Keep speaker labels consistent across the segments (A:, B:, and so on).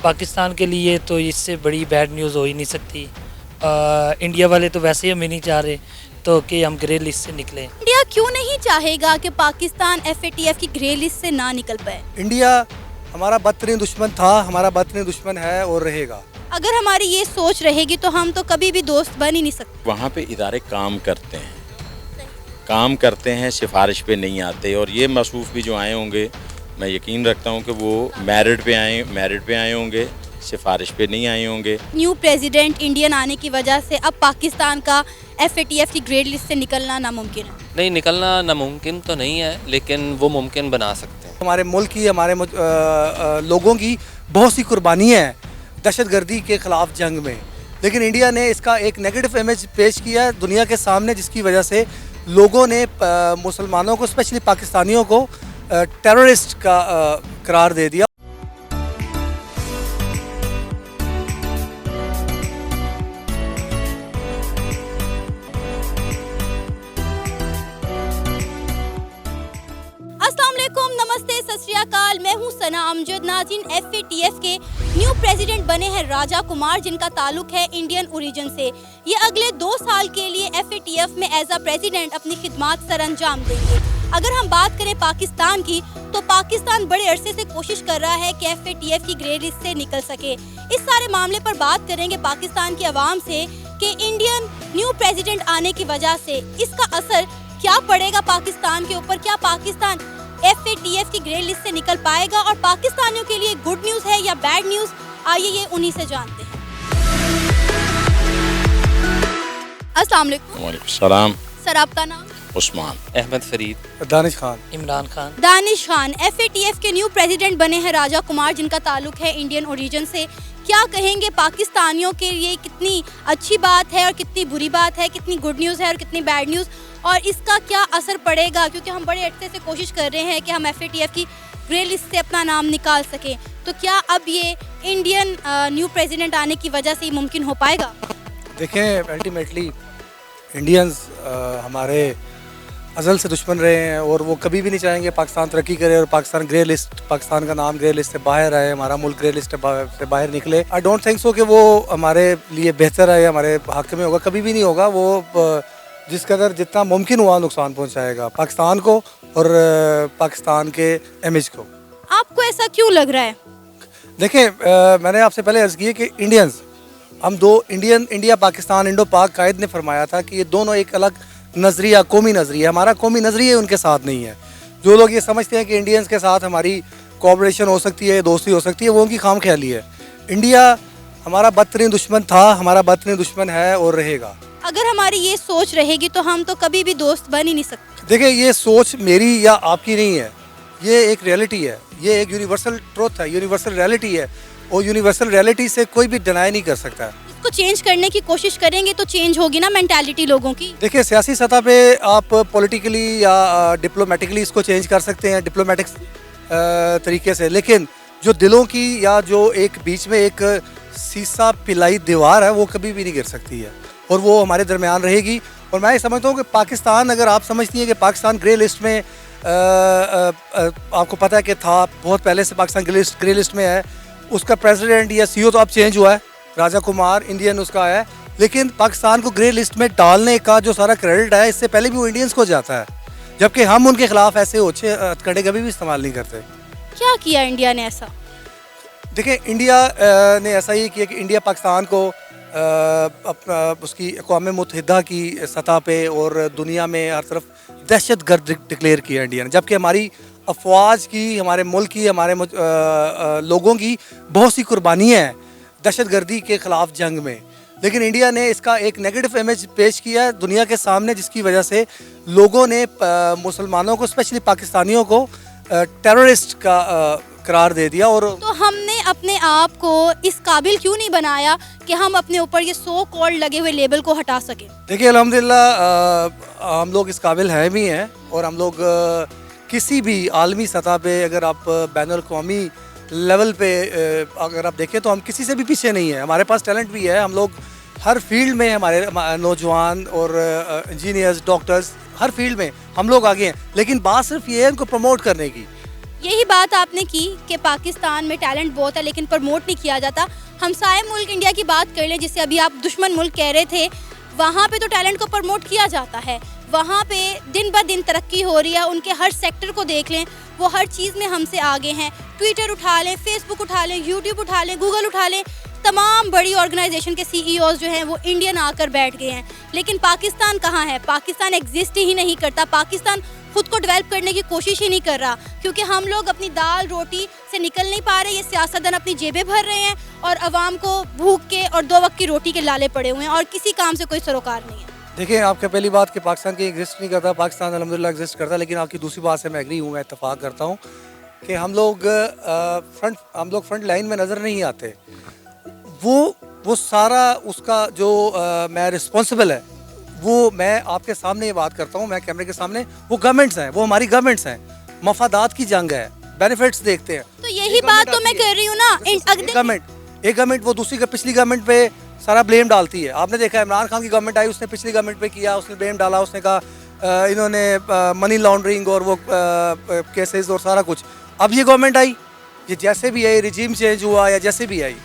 A: पाकिस्तान के लिए तो इससे बड़ी बैड न्यूज़ हो ही नहीं सकती। इंडिया वाले तो वैसे ही हमें नहीं चाह रहे तो कि हम ग्रे लिस्ट से निकलें।
B: इंडिया क्यों नहीं चाहेगा कि पाकिस्तान FATF की ग्रे लिस्ट से ना निकल पाए?
C: इंडिया हमारा बदतरीन दुश्मन था, हमारा बदतरीन दुश्मन है और रहेगा।
B: अगर हमारी ये सोच रहेगी तो हम तो कभी भी दोस्त बन ही नहीं सकते।
D: वहाँ पे इदारे काम करते हैं, सिफारिश पे नहीं आते। और ये मसरूफ़ भी जो आए होंगे, मैं यकीन रखता हूँ कि वो मेरिट पे आए होंगे, सिफारिश पे नहीं आए होंगे।
B: न्यू प्रेसिडेंट इंडियन आने की वजह से अब पाकिस्तान का FATF की ग्रे लिस्ट से निकलना नामुमकिन है।
E: नहीं, निकलना नामुमकिन तो नहीं है, लेकिन वो मुमकिन बना सकते हैं।
C: हमारे मुल्क की, हमारे लोगों की बहुत सी कुर्बानियाँ हैं दहशतगर्दी के ख़िलाफ़ जंग में, लेकिन इंडिया ने इसका एक नेगेटिव इमेज पेश किया है दुनिया के सामने, जिसकी वजह से लोगों ने मुसलमानों को, स्पेशली पाकिस्तानियों को टेररिस्ट का करार दे दिया।
B: नमस्ते, सत श्री अकाल, मैं हूं सना अमजद। नाज़रीन, FATF के न्यू प्रेसिडेंट बने हैं राजा कुमार, जिनका ताल्लुक है इंडियन ओरिजिन से। ये अगले 2 साल के लिए FATF में एज अ प्रेसिडेंट अपनी खिदमात सर अंजाम देंगे। अगर हम बात करें पाकिस्तान की, तो पाकिस्तान बड़े अरसे से कोशिश कर रहा है कि FATF की ग्रे लिस्ट से निकल सके। इस सारे मामले पर बात करेंगे पाकिस्तान की आवाम से कि इंडियन न्यू प्रेसिडेंट आने की वजह से इसका असर क्या पड़ेगा पाकिस्तान के ऊपर। क्या पाकिस्तान FATF की ग्रे लिस्ट से निकल पाएगा और पाकिस्तानियों के लिए गुड न्यूज़ है या बैड न्यूज़? आइए ये उन्हीं से जानते हैं। अस्सलाम वालेकुम।
D: वालेकुम सलाम।
B: सर, आपका नाम?
E: उस्मान अहमद फरीद।
C: दानिश खान।
A: इमरान खान।
B: दानिश खान। FATF के न्यू प्रेसिडेंट बने हैं राजा कुमार, जिनका ताल्लुक है इंडियन ओरिजिन से। क्या कहेंगे पाकिस्तानियों के लिए कितनी अच्छी बात है और कितनी बुरी बात है, कितनी गुड न्यूज़ है और कितनी बैड न्यूज़, और इसका क्या असर पड़ेगा? क्योंकि हम बड़े अरसे से कोशिश कर रहे हैं कि हम FATF की ग्रे लिस्ट से अपना नाम निकाल सकें, तो क्या अब ये इंडियन न्यू प्रेसिडेंट आने की वजह से ही मुमकिन हो पाएगा?
C: देखें, अल्टीमेटली इंडियंस हमारे अज़ल से दुश्मन रहे हैं और वो कभी भी नहीं चाहेंगे पाकिस्तान तरक्की करे और पाकिस्तान का नाम ग्रे लिस्ट से बाहर आए, हमारा मुल्क ग्रे लिस्ट से बाहर निकले। आई डोंट थिंक सो कि वो हमारे लिए बेहतर है, हमारे हक़ में होगा, कभी भी नहीं होगा। वो जिस कदर जितना मुमकिन हुआ नुकसान पहुंचाएगा पाकिस्तान को और पाकिस्तान के इमेज को।
B: आपको ऐसा क्यों लग रहा है?
C: देखें, मैंने आपसे पहले अर्ज़ की है कि इंडियंस, हम दो इंडिया पाकिस्तान, इंडो पाक कायद ने फरमाया था कि ये दोनों एक अलग नज़रिया, कौमी नज़रिया, हमारा कौमी नज़रिया उनके साथ नहीं है। जो लोग ये समझते हैं कि इंडियंस के साथ हमारी कोऑपरेशन हो सकती है, दोस्ती हो सकती है, वो उनकी खाम ख्याली है। इंडिया हमारा बदतरीन दुश्मन था, हमारा बदतरीन दुश्मन है और रहेगा।
B: अगर हमारी ये सोच रहेगी तो हम तो कभी भी दोस्त बन ही नहीं सकते।
C: देखिए, ये सोच मेरी या आपकी नहीं है, ये एक रियलिटी है, ये एक यूनिवर्सल ट्रुथ है, यूनिवर्सल रियलिटी है, और यूनिवर्सल रियलिटी से कोई भी डिनाई नहीं कर सकता है।
B: इसको चेंज करने की कोशिश करेंगे तो चेंज होगी ना मेंटालिटी लोगों की।
C: देखिए, सियासी सतह पे आप पॉलिटिकली या डिप्लोमेटिकली इसको चेंज कर सकते हैं, डिप्लोमेटिक तरीके से, लेकिन जो दिलों की या जो एक बीच में एक सीसा पिलाई दीवार है, वो कभी भी नहीं गिर सकती है और वो हमारे दरमियान रहेगी। और मैं ये समझता हूँ कि पाकिस्तान, अगर आप समझती हैं कि पाकिस्तान ग्रे लिस्ट में, आपको पता है कि था बहुत पहले से पाकिस्तान ग्रे लिस्ट में है, उसका प्रेसिडेंट या CEO तो अब चेंज हुआ है, राजा कुमार इंडियन उसका है, लेकिन पाकिस्तान को ग्रे लिस्ट में डालने का जो सारा क्रेडिट है, इससे पहले भी वो इंडियंस को जाता है, जबकि हम उनके खिलाफ ऐसे ओछे हथकंडे कभी भी इस्तेमाल नहीं करते।
B: क्या किया इंडिया ने ऐसा?
C: देखिए, इंडिया ने ऐसा ही किया कि इंडिया पाकिस्तान को अपना उसकी अक़वाम मुत्तहिदा की सतह पे और दुनिया में हर तरफ दहशतगर्द डिक्लेयर किया इंडिया ने, जबकि हमारी अफवाज की, हमारे मुल्क की, हमारे लोगों की बहुत सी कुर्बानियाँ हैं दहशतगर्दी के ख़िलाफ़ जंग में, लेकिन इंडिया ने इसका एक नेगेटिव इमेज पेश किया है दुनिया के सामने, जिसकी वजह से लोगों ने मुसलमानों को, स्पेशली पाकिस्तानियों को टेररिस्ट का करार दे दिया। और
B: तो हमने अपने आप को इस काबिल क्यों नहीं बनाया कि हम अपने ऊपर ये सो कॉल्ड लगे हुए लेबल को हटा सकें?
C: देखिए, अल्हम्दुलिल्लाह हम लोग इस काबिल हैं भी हैं, और हम लोग किसी भी आलमी सतह पे, अगर आप बैनुल-अक़वामी लेवल पे अगर आप देखें तो हम किसी से भी पीछे नहीं है। हमारे पास टैलेंट भी है, हम लोग हर फील्ड में, हमारे नौजवान और इंजीनियर्स, डॉक्टर्स, हर फील्ड में हम लोग आगे हैं, लेकिन बात सिर्फ ये है उनको प्रमोट करने की।
B: यही बात आपने की कि पाकिस्तान में टैलेंट बहुत है लेकिन प्रमोट नहीं किया जाता। हमसाए मुल्क इंडिया की बात कर लें, जिसे अभी आप दुश्मन मुल्क कह रहे थे, वहाँ पे तो टैलेंट को प्रमोट किया जाता है। वहाँ पे दिन ब दिन तरक्की हो रही है। उनके हर सेक्टर को देख लें, वो हर चीज़ में हमसे आगे हैं। ट्विटर उठा लें, फेसबुक उठा लें, यूट्यूब उठा लें, गूगल उठा लें, तमाम बड़ी ऑर्गेनाइजेशन के सीईओज जो हैं वो इंडियन आकर बैठ गए हैं। लेकिन पाकिस्तान कहाँ है? पाकिस्तान एग्जिस्ट ही नहीं करता। पाकिस्तान खुद को डेवलप करने की कोशिश ही नहीं कर रहा, क्योंकि हम लोग अपनी दाल रोटी से निकल नहीं पा रहे। ये सियासतदान अपनी जेबें भर रहे हैं और आवाम को भूख के और 2 वक्त की रोटी के लाले पड़े हुए हैं और किसी काम से कोई सरोकार नहीं है।
C: देखिए, आपका पहली बात कि पाकिस्तान की एग्जिस्ट नहीं करता, पाकिस्तान अल्हम्दुलिल्लाह एग्जिस्ट करता है। लेकिन आपकी दूसरी बात से मैं एग्री हूँ, मैं इत्तेफाक करता हूँ कि हम लोग फ्रंट लाइन में नज़र नहीं आते। वो सारा उसका जो मैं रिस्पॉन्सिबल है, वो मैं आपके सामने ये बात करता हूँ, मैं कैमरे के सामने, वो गवर्नमेंट्स हैं, वो हमारी गवर्नमेंट्स हैं। मफादात की जंग है, बेनिफिट्स देखते हैं।
B: तो यही बात तो मैं कर रही हूँ ना।
C: एक गवर्नमेंट वो दूसरी का पिछली गवर्नमेंट पे सारा ब्लेम डालती है। आपने देखा इमरान खान की गवर्नमेंट आई, उसने पिछली गवर्नमेंट पे किया, उसने ब्लेम डाला, उसने कहा इन्होंने मनी लॉन्ड्रिंग और वो केसेस और सारा कुछ। अब ये गवर्नमेंट आई, ये जैसे भी आई, रिजीम चेंज हुआ या जैसे भी आई,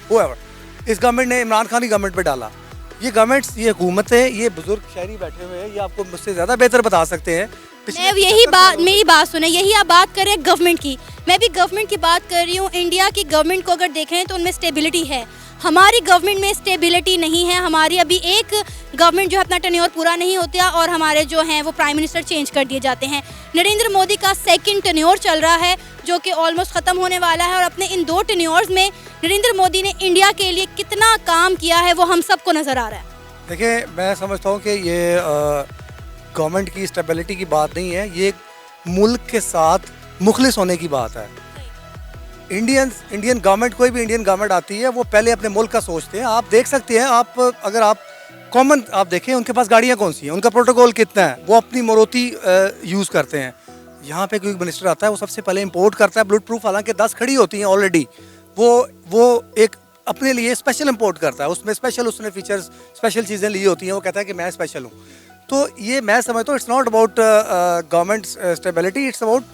C: इस गवर्नमेंट ने इमरान खान की गवर्नमेंट पे डाला। ये गवर्नमेंट्स, ये हुकूमतें, ये बुजुर्ग शहरी बैठे हुए हैं, ये आपको मुझसे ज़्यादा बेहतर बता सकते हैं।
B: मेरी बात सुने, यही आप बात कर रहे हैं गवर्नमेंट की, मैं भी गवर्नमेंट की बात कर रही हूँ। इंडिया की गवर्नमेंट को अगर देखें तो उनमें स्टेबिलिटी है। हमारी गवर्नमेंट में स्टेबिलिटी नहीं है। हमारी अभी एक गवर्नमेंट जो है अपना टेन्योर पूरा नहीं होता और हमारे जो हैं वो प्राइम मिनिस्टर चेंज कर दिए जाते हैं। नरेंद्र मोदी का 2nd टेन्योर चल रहा है जो कि ऑलमोस्ट ख़त्म होने वाला है और अपने इन 2 टेन्योर्स में नरेंद्र मोदी ने इंडिया के लिए कितना काम किया है वो हम सबको नज़र आ रहा है।
C: देखिए, मैं समझता हूँ कि ये गवर्नमेंट की स्टेबिलिटी की बात नहीं है, ये मुल्क के साथ मुखलिस होने की बात है। इंडियन गवर्नमेंट, कोई भी इंडियन गवर्नमेंट आती है, वो पहले अपने मुल्क का सोचते हैं। आप देख सकते हैं, अगर आप कॉमन आप देखें, उनके पास गाड़ियाँ कौन सी हैं, उनका प्रोटोकॉल कितना है, वो अपनी मारुति यूज़ करते हैं। यहाँ पे कोई मिनिस्टर आता है, वो सबसे पहले इंपोर्ट करता है बुलेट प्रूफ, हालांकि 10 खड़ी होती हैं ऑलरेडी। वो एक अपने लिए स्पेशल इंपोर्ट करता है, उसमें स्पेशल उसने फीचर्स, स्पेशल चीज़ें ली होती हैं, वो कहता है कि मैं स्पेशल हूँ। तो ये मैं समझता हूँ, it's not about government stability, it's about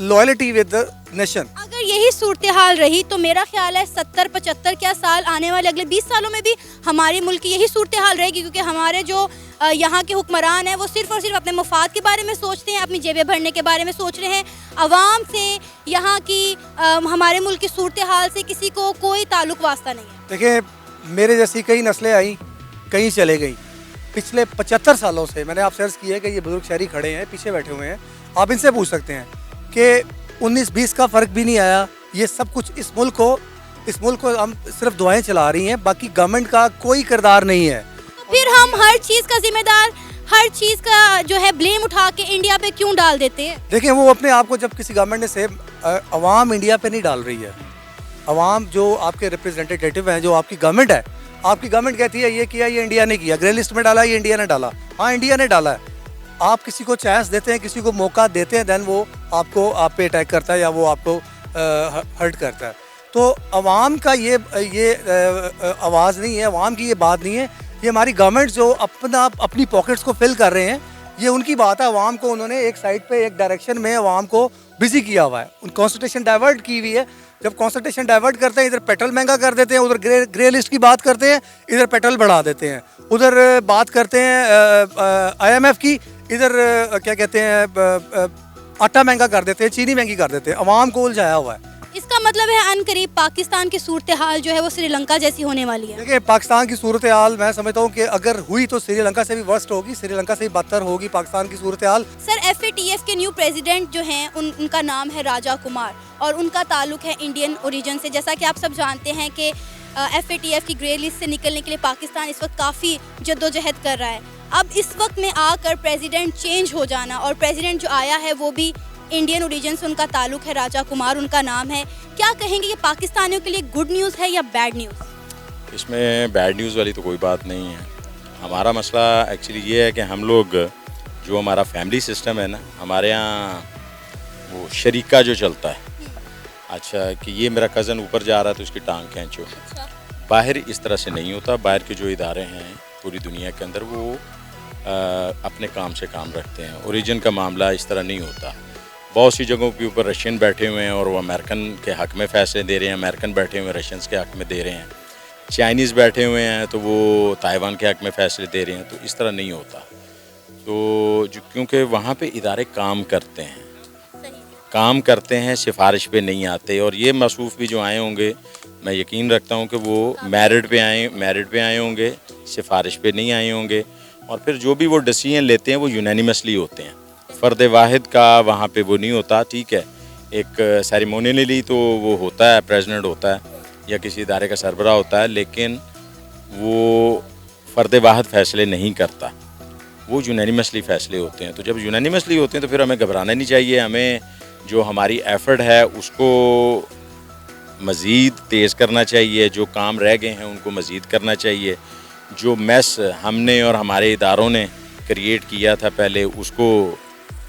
C: loyalty with the nation.
B: अगर यही सूरत हाल रही तो मेरा ख्याल है 70-75 क्या साल आने वाले अगले 20 सालों में भी हमारे मुल्क की यही सूरत हाल रहेगी, क्योंकि हमारे जो यहाँ के हुक्मरान हैं वो सिर्फ और सिर्फ अपने मफाद के बारे में सोचते हैं, अपनी जेबें भरने के बारे में सोच रहे हैं। आवाम से, यहाँ की हमारे मुल्क की सूरत हाल से किसी को कोई ताल्लुक वास्ता नहीं है।
C: देखिए, मेरे जैसी कई नस्लें आई, कहीं चले गई। पिछले 75 सालों से मैंने आप सर्च किया है कि ये बुजुर्ग शहरी खड़े हैं, पीछे बैठे हुए हैं, आप इनसे पूछ सकते हैं कि 19-20 का फ़र्क भी नहीं आया। ये सब कुछ इस मुल्क को हम सिर्फ दुआएं चला रही हैं, बाकी गवर्नमेंट का कोई किरदार नहीं है।
B: फिर हम हर चीज़ का जिम्मेदार, हर चीज़ का जो है ब्लेम उठा के इंडिया पे क्यों डाल देते हैं?
C: देखें, वो अपने आप को जब किसी गवर्नमेंट ने से अवाम इंडिया पे नहीं डाल रही है। अवाम जो आपके रिप्रेजेंटेटिव हैं, जो आपकी गवर्नमेंट है, आपकी गवर्नमेंट कहती है ये किया, ये इंडिया ने किया, ग्रे लिस्ट में डाला, ये इंडिया ने डाला। हाँ, इंडिया ने डाला है। आप किसी को चांस देते हैं, किसी को मौका देते हैं, देन वो आप पे अटैक करता है या वो आपको हर्ट करता है। तो अवाम का ये आवाज़ नहीं है, अवाम की ये बात नहीं है। ये हमारी गवर्नमेंट जो अपनी पॉकेट्स को फिल कर रहे हैं, ये उनकी बात है। अवाम को उन्होंने एक साइड पे, एक डायरेक्शन में अवाम को बिजी किया हुआ है, उन कॉन्संट्रेशन डाइवर्ट की हुई है। जब कॉन्संट्रेशन डाइवर्ट करते हैं, इधर पेट्रोल महंगा कर देते हैं, उधर ग्रे लिस्ट की बात करते हैं, इधर पेट्रोल बढ़ा देते हैं, उधर बात करते हैं IMF की, इधर क्या कहते हैं आटा महंगा कर देते हैं, चीनी महंगी कर देते हैं। अवाम को उलझाया हुआ है।
B: इसका मतलब है अनकरीब पाकिस्तान की सूरत हाल जो है वो श्रीलंका जैसी होने वाली है।
C: देखिए, पाकिस्तान की सूरत हाल मैं समझता हूँ कि अगर हुई तो श्रीलंका से भी वर्स्ट होगी, श्रीलंका से भी बदतर होगी पाकिस्तान की सूरत हाल।
B: सर, FATF के न्यू प्रेसिडेंट जो हैं उनका नाम है राजा कुमार और उनका ताल्लुक है इंडियन ओरिजिन से। जैसा कि आप सब जानते हैं कि FATF की ग्रे लिस्ट से निकलने के लिए पाकिस्तान इस वक्त काफ़ी जद्दोजहद कर रहा है। अब इस वक्त में आकर प्रेसिडेंट चेंज हो जाना, और प्रेसिडेंट जो आया है वो भी इंडियन ओरिजिन से उनका ताल्लुक है, राजा कुमार उनका नाम है। क्या कहेंगे ये पाकिस्तानियों के लिए गुड न्यूज़ है या बैड न्यूज़?
D: इसमें बैड न्यूज़ वाली तो कोई बात नहीं है। हमारा मसला एक्चुअली ये है कि हम लोग, जो हमारा फैमिली सिस्टम है ना, हमारे यहाँ वो शरीका जो चलता है, अच्छा कि ये मेरा कज़न ऊपर जा रहा है तो उसकी टांग खींचो। बाहर इस तरह से नहीं होता। बाहर के जो इदारे हैं पूरी दुनिया के अंदर, वो अपने काम से काम रखते हैं। ओरिजिन का मामला इस तरह नहीं होता। बहुत सी जगहों के ऊपर रशियन बैठे हुए हैं और वो अमेरिकन के हक़ में फ़ैसले दे रहे हैं, अमेरिकन बैठे हुए हैं रशियंस के हक़ में दे रहे हैं, चाइनीज़ बैठे हुए हैं तो वो ताइवान के हक़ में फ़ैसले दे रहे हैं। तो इस तरह नहीं होता। तो जो क्योंकि वहाँ पे इदारे काम करते हैं, सिफारिश पे नहीं आते। और ये मसरूफ़ भी जो आए होंगे, मैं यकीन रखता हूँ कि वो मेरिट पे आए होंगे, सिफारिश पे नहीं आए होंगे। और फिर जो भी वो डिसीजन लेते हैं वो यूनानिमसली होते हैं, फ़र्द वाहिद का वहाँ पे वो नहीं होता। ठीक है, एक सेरेमोनियली तो वो होता है, प्रेसिडेंट होता है या किसी इदारे का सरबराह होता है, लेकिन वो फ़र्द वाहिद फ़ैसले नहीं करता, वो यूनानिमसली फ़ैसले होते हैं। तो जब यूनानिमसली होते हैं तो फिर हमें घबराना नहीं चाहिए। हमें जो हमारी एफ़र्ट है उसको मज़ीद तेज़ करना चाहिए, जो काम रह गए हैं उनको मज़ीद करना चाहिए, जो मैस हमने और हमारे इदारों ने क्रिएट किया था पहले उसको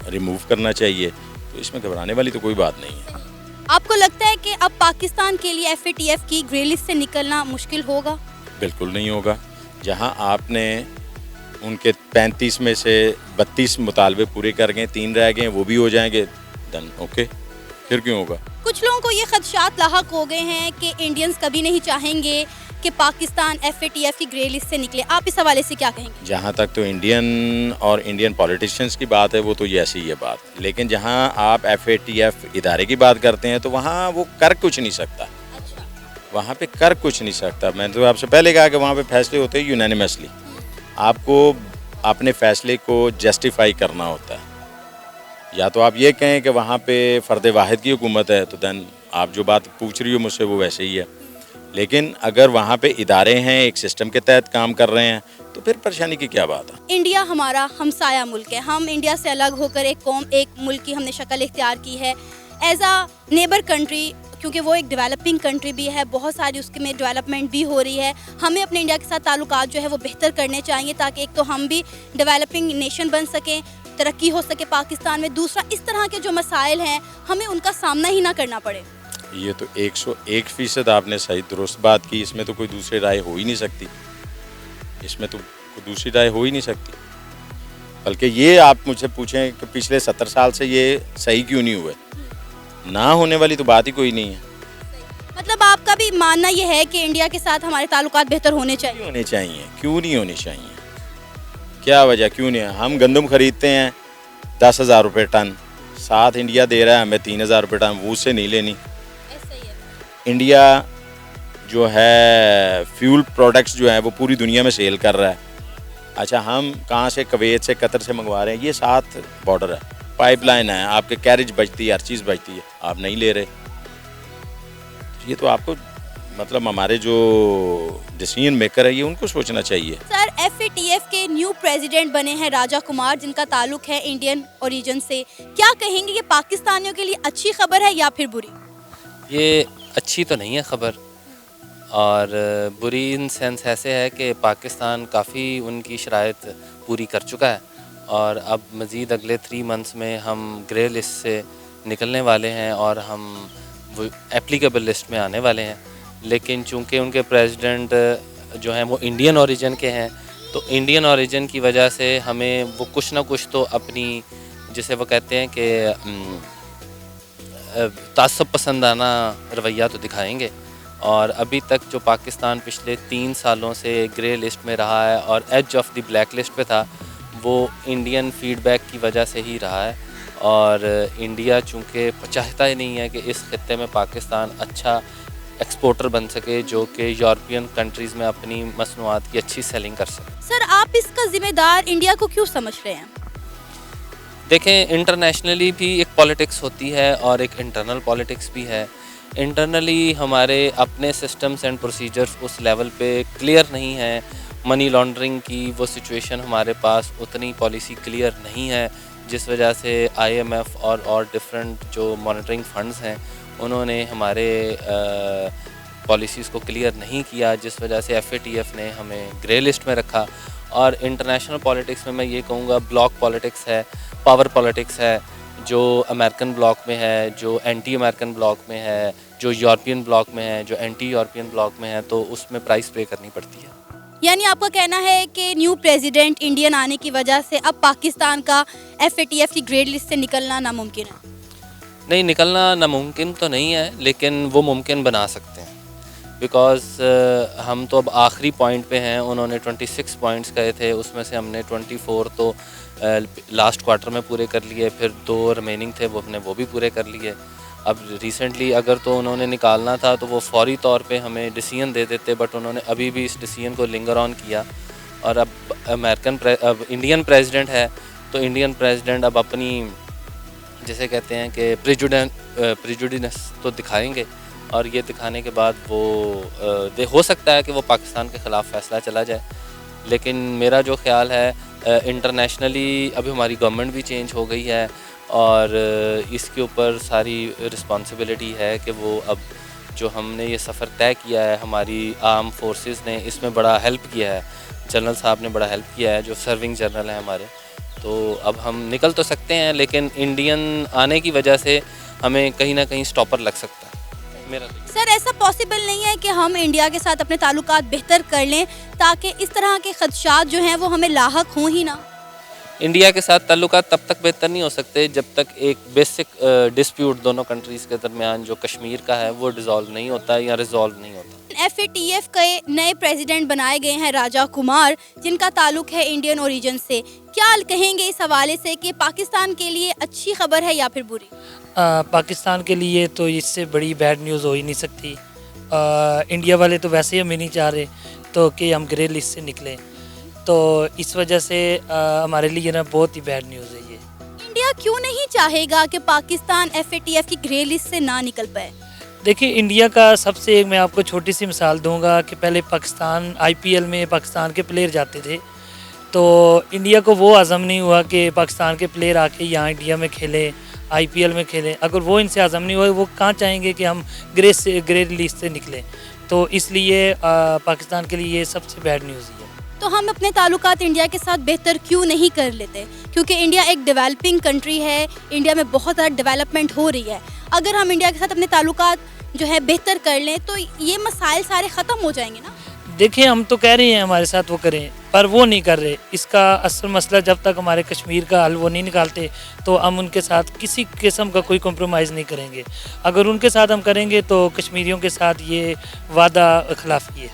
D: रिमूव करना चाहिए। तो इसमें घबराने वाली तो कोई बात नहीं है।
B: आपको लगता है कि अब पाकिस्तान के लिए FATF की ग्रे लिस्ट से निकलना मुश्किल होगा?
D: बिल्कुल नहीं होगा। जहां आपने उनके 35 में से 32 मुतालबे पूरे कर गए, 3 रह गए, वो भी हो जाएंगे, देन ओके, फिर क्यों होगा।
B: कुछ लोगों को ये खदशात लाहक हो गए हैं कि इंडियंस कभी नहीं चाहेंगे कि पाकिस्तान FATF की ग्रे लिस्ट से निकले। आप इस हवाले से क्या कहेंगे?
D: जहाँ तक तो इंडियन पॉलिटिशियंस की बात है वो तो ये ऐसी ही है बात, लेकिन जहाँ आप FATF इदारे की बात करते हैं तो वहाँ वो कर कुछ नहीं सकता। वहाँ पे कर कुछ नहीं सकता। मैंने तो आपसे पहले कहा कि वहाँ पे फैसले होते हैं यूनानिमसली। आपको अपने फ़ैसले को जस्टिफाई करना होता है। या तो आप ये कहें कि वहाँ पे फ़र्द वाहिद की हुकूमत है, तो दैन आप जो बात पूछ रही हो मुझसे वो वैसे ही है। लेकिन अगर वहाँ पे इदारे हैं, एक सिस्टम के तहत काम कर रहे हैं, तो फिर परेशानी की क्या बात है।
B: इंडिया हमारा हमसाया मुल्क है। हम इंडिया से अलग होकर एक कौम, एक मुल्क की हमने शक्ल इख्तियार की है एज आ नेबर कंट्री, क्योंकि वो एक डेवलपिंग कंट्री भी है, बहुत सारी उसके में डेवलपमेंट भी हो रही है। हमें अपने इंडिया के साथ ताल्लुकात जो है वो बेहतर करने चाहिए ताकि एक तो हम भी डेवलपिंग नेशन बन सकें, तरक्की हो सके पाकिस्तान में। दूसरा, इस तरह के जो मसाइल हैं हमें उनका सामना ही ना करना पड़े।
D: ये तो 101% आपने सही दुरुस्त बात की। इसमें तो कोई दूसरी राय हो ही नहीं सकती, इसमें तो कोई दूसरी राय हो ही नहीं सकती। बल्कि ये आप मुझसे पूछें कि पिछले 70 साल से ये सही क्यों नहीं हुए, ना होने वाली तो बात ही कोई नहीं है।
B: मतलब आपका भी मानना ये है कि इंडिया के साथ हमारे ताल्लुकात बेहतर होने चाहिए?
D: क्यों होने चाहिए, क्यों नहीं होने चाहिए, क्या वजह क्यों नहीं है। हम गंदम खरीदते हैं 10,000 रुपये टन, साथ इंडिया दे रहा है हमें 3,000 रुपये टन, वो उससे नहीं लेनी। इंडिया जो है फ्यूल प्रोडक्ट्स जो है वो पूरी दुनिया में सेल कर रहा है। अच्छा, हम कहाँ से, कुवैत से, कतर से मंगवा रहे हैं, ये साथ बॉर्डर है, पाइपलाइन है, आपके कैरेज बचती है, हर चीज़ बचती है, आप नहीं ले रहे। ये तो आपको मतलब हमारे जो डिसीजन मेकर है ये उनको सोचना चाहिए।
B: सर, FATF के न्यू प्रेसिडेंट बने हैं राजा कुमार, जिनका ताल्लुक है इंडियन ओरिजिन से। क्या कहेंगे, ये पाकिस्तानियों के लिए अच्छी खबर है या फिर बुरी?
E: ये अच्छी तो नहीं है ख़बर, और बुरी इन सेंस ऐसे है कि पाकिस्तान काफ़ी उनकी शराइत पूरी कर चुका है और अब मज़ीद अगले 3 मंथ्स में हम ग्रे लिस्ट से निकलने वाले हैं और हम वो एप्लीकेबल लिस्ट में आने वाले हैं। लेकिन चूंकि उनके प्रेसिडेंट जो हैं वो इंडियन ओरिजिन के हैं, तो इंडियन ओरिजिन की वजह से हमें वो कुछ ना कुछ तो अपनी, जिसे वो कहते हैं कि तासब पसंदाना रवैया तो दिखाएंगे। और अभी तक जो पाकिस्तान पिछले 3 सालों से ग्रे लिस्ट में रहा है और age of the black list पे था, वो इंडियन फीडबैक की वजह से ही रहा है। और इंडिया चूँकि चाहता ही नहीं है कि इस खित्ते में पाकिस्तान अच्छा एक्सपोर्टर बन सके जो कि यूरोपियन कंट्रीज़ में अपनी मसनूआत की अच्छी सेलिंग कर सके।
B: सर, आप इसका जिम्मेदार इंडिया को क्यों समझ रहे हैं?
E: देखें, इंटरनेशनली भी एक पॉलिटिक्स होती है और एक इंटरनल पॉलिटिक्स भी है। इंटरनली हमारे अपने सिस्टम्स एंड प्रोसीजर्स उस लेवल पे क्लियर नहीं है। मनी लॉन्ड्रिंग की वो सिचुएशन हमारे पास उतनी पॉलिसी क्लियर नहीं है, जिस वजह से IMF और डिफरेंट जो मॉनिटरिंग फंड्स हैं उन्होंने हमारे पॉलिसीज़ को क्लियर नहीं किया, जिस वजह से FATF ने हमें ग्रे लिस्ट में रखा। और इंटरनेशनल पॉलिटिक्स में मैं ये कहूँगा ब्लॉक पॉलिटिक्स है, पावर पॉलिटिक्स है, जो अमेरिकन ब्लॉक में है, जो एंटी अमेरिकन ब्लॉक में है, जो यूरोपियन ब्लॉक में है, जो एंटी यूरोपियन ब्लॉक में है, तो उसमें प्राइस पे करनी पड़ती है।
B: यानी आपका कहना है कि न्यू प्रेसिडेंट इंडियन आने की वजह से अब पाकिस्तान का FATF की ग्रे लिस्ट से निकलना नामुमकिन है?
E: नहीं, निकलना नामुमकिन तो नहीं है, लेकिन वो मुमकिन बना सकते हैं। बिकॉज़ हम तो अब आखिरी पॉइंट पे हैं। उन्होंने 26 पॉइंट्स कहे थे, उसमें से हमने 24 तो लास्ट क्वार्टर में पूरे कर लिए, फिर 2 रिमेनिंग थे वो भी पूरे कर लिए। अब रिसेंटली अगर तो उन्होंने निकालना था तो वो फौरी तौर पे हमें डिसीजन दे देते, बट उन्होंने अभी भी इस डिसीजन को लिंगर ऑन किया। और अब अब इंडियन प्रेसिडेंट है, तो इंडियन प्रेसिडेंट अब अपनी जैसे कहते हैं कि प्रिजुडिनस तो दिखाएंगे, और ये दिखाने के बाद वो हो सकता है कि वो पाकिस्तान के ख़िलाफ़ फ़ैसला चला जाए। लेकिन मेरा जो ख़्याल है, इंटरनेशनली अभी हमारी गवर्नमेंट भी चेंज हो गई है, और इसके ऊपर सारी रिस्पॉन्सिबिलिटी है कि वो अब जो हमने ये सफ़र तय किया है, हमारी आर्म फोर्सेस ने इसमें बड़ा हेल्प किया है, जनरल साहब ने बड़ा हेल्प किया है, जो सर्विंग जनरल हैं हमारे। तो अब हम निकल तो सकते हैं, लेकिन इंडियन आने की वजह से हमें कहीं ना कहीं स्टॉपर लग सकता है मेरा।
B: सर, ऐसा पॉसिबल नहीं है कि हम इंडिया के साथ अपने ताल्लुकात बेहतर कर लें ताकि इस तरह के खदशात जो हैं वो हमें लाहक हों ही ना?
E: इंडिया के साथ ताल्लुकात तब तक बेहतर नहीं हो सकते जब तक एक बेसिक डिस्प्यूट दोनों कंट्रीज़ के दरमियान जो कश्मीर का है वो डिज़ोल्व नहीं होता या रिजॉल्व नहीं होता।
B: FATF के नए प्रेसिडेंट बनाए गए हैं राजा कुमार, जिनका ताल्लुक है इंडियन ओरिजिन से। क्या कहेंगे इस हवाले से कि पाकिस्तान के लिए अच्छी खबर है या फिर बुरी?
A: पाकिस्तान के लिए तो इससे बड़ी बैड न्यूज़ हो ही नहीं सकती। इंडिया वाले तो वैसे ही हमें नहीं चाह रहे तो कि हम ग्रे लिस्ट से निकलें, तो इस वजह से हमारे लिए ना बहुत ही बैड न्यूज़ है ये।
B: इंडिया क्यों नहीं चाहेगा कि पाकिस्तान FATF की ग्रे लिस्ट से ना निकल पाए?
A: देखिए, इंडिया का सबसे एक मैं आपको छोटी सी मिसाल दूंगा कि पहले पाकिस्तान IPL में पाकिस्तान के प्लेयर जाते थे, तो इंडिया को वो आज़म नहीं हुआ कि पाकिस्तान के प्लेयर आके यहाँ इंडिया में खेलें, IPL में खेलें। अगर वो इनसे आज़म नहीं हुआ, वो कहाँ चाहेंगे कि हम ग्रे लिस्ट से निकलें। तो इसलिए पाकिस्तान के लिए ये सबसे बैड न्यूज़ है।
B: तो हम अपने ताल्लुकात इंडिया के साथ बेहतर क्यों नहीं कर लेते? क्योंकि इंडिया एक डेवलपिंग कंट्री है, इंडिया में बहुत ज़्यादा डेवलपमेंट हो रही है। अगर हम इंडिया के साथ अपने ताल्लुकात जो है बेहतर कर लें तो ये मसाइल सारे ख़त्म हो जाएंगे ना?
A: देखिए, हम तो कह रहे हैं हमारे साथ वो करें, पर वो नहीं कर रहे। इसका असल मसला जब तक हमारे कश्मीर का हल वो नहीं निकालते तो हम उनके साथ किसी किस्म का कोई कॉम्प्रोमाइज़ नहीं करेंगे। अगर उनके साथ हम करेंगे तो कश्मीरियों के साथ ये वादा खिलाफी है।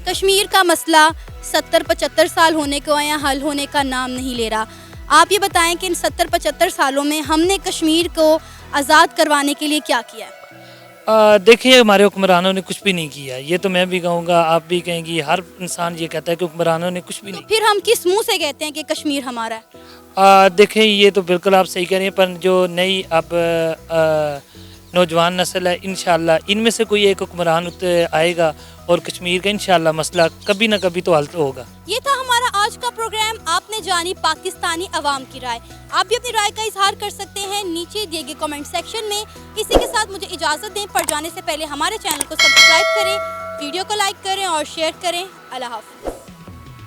B: कश्मीर का मसला 70-75 साल होने को आया, हल होने का नाम नहीं ले रहा। आप ये बताएं कि इन 70-75 सालों में हमने कश्मीर को आज़ाद करवाने के लिए क्या किया है?
A: देखिए, हमारे हुक्मरानों ने कुछ भी नहीं किया। ये तो मैं भी कहूँगा, आप भी कहेंगी, हर इंसान ये कहता है कि हुक्मरानों ने कुछ भी नहीं।
B: फिर हम किस मुंह से कहते हैं कि कश्मीर हमारा है?
A: देखिए, ये तो बिल्कुल आप सही कह रहे हैं, पर जो नई अब नौजवान नस्ल है, इंशाल्लाह इनमें से कोई एक हुक्मरान आएगा और कश्मीर का इंशाल्लाह मसला कभी ना कभी तो हल तो होगा।
B: ये था हमारा आज का प्रोग्राम। आपने जानी पाकिस्तानी अवाम की राय। आप भी अपनी राय का इजहार कर सकते हैं नीचे दिए गए कमेंट सेक्शन में। इसी के साथ मुझे इजाज़त दें, पर जाने से पहले हमारे चैनल को सब्सक्राइब करें, वीडियो को लाइक करें और शेयर करें। अल्लाह हाफ़िज़।